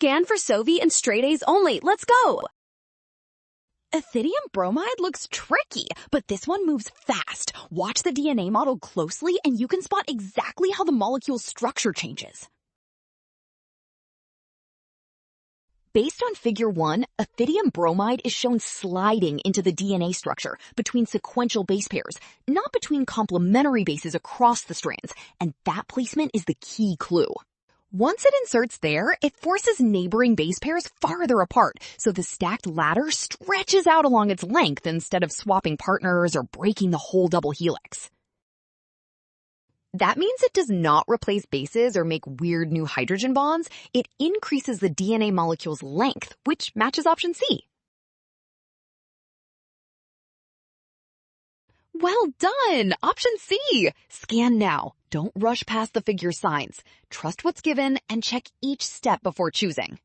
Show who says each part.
Speaker 1: Scan for Sovi and straight A's only. Let's go! Ethidium bromide looks tricky, but this one moves fast. Watch the DNA model closely and you can spot exactly how the molecule's structure changes. Based on figure 1, ethidium bromide is shown sliding into the DNA structure between sequential base pairs, not between complementary bases across the strands, and that placement is the key clue. Once it inserts there, it forces neighboring base pairs farther apart, so the stacked ladder stretches out along its length instead of swapping partners or breaking the whole double helix. That means it does not replace bases or make weird new hydrogen bonds. It increases the DNA molecule's length, which matches option C. Well done! Option C! Scan now. Don't rush past the figure signs. Trust what's given and check each step before choosing.